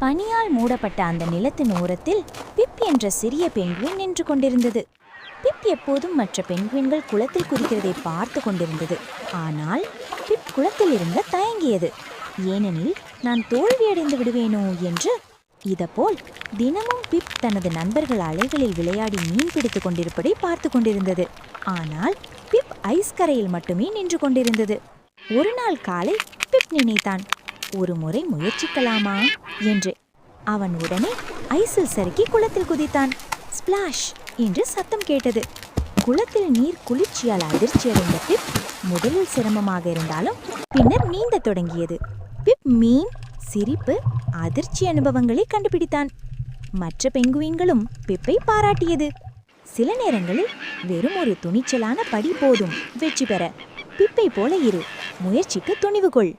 பனியால் மூடப்பட்ட அந்த நிலத்தின் ஓரத்தில் பிப் என்ற சிறிய பெண்குயின் நின்று கொண்டிருந்தது. பிப் எப்போதும் மற்ற பெண்குயின்கள் குளத்தில் குதிக்கிறதை பார்த்து கொண்டிருந்தது. ஆனால் பிப் குளத்தில் இருந்த தயங்கியது. ஏனெனில் நான் தோல்வியடைந்து விடுவேனோ என்று. இதபோல் தினமும் பிப் தனது நண்பர்கள் அலைகளில் விளையாடி மீன் பிடித்து கொண்டிருப்பதை பார்த்து கொண்டிருந்தது. ஆனால் பிப் ஐஸ் கரையில் மட்டுமே நின்று கொண்டிருந்தது. ஒரு நாள் காலை பிப் நினைத்தான், ஒரு முறை முயற்சிக்கலாமா என்று. அவன் உடனே ஐஸில் சறுக்கி குளத்தில் குதித்தான். ஸ்பிளாஷ் என்று சத்தம் கேட்டது. குளத்தில் நீர் குளிர்ச்சியால் அதிர்ச்சியடைந்த பிப் முதலில் சிரமமாக இருந்தாலும் பின்னர் நீந்த தொடங்கியது. பிப் மீன், சிரிப்பு, அதிர்ச்சி அனுபவங்களை கண்டுபிடித்தான். மற்ற பெங்குயின்களும் பிப்பை பாராட்டியது. சில நேரங்களில் வெறும் ஒரு துணிச்சலான படி போதும் வெற்றி பெற. பிப்பை போல இரு, முயற்சிக்கு துணிவு கொள்.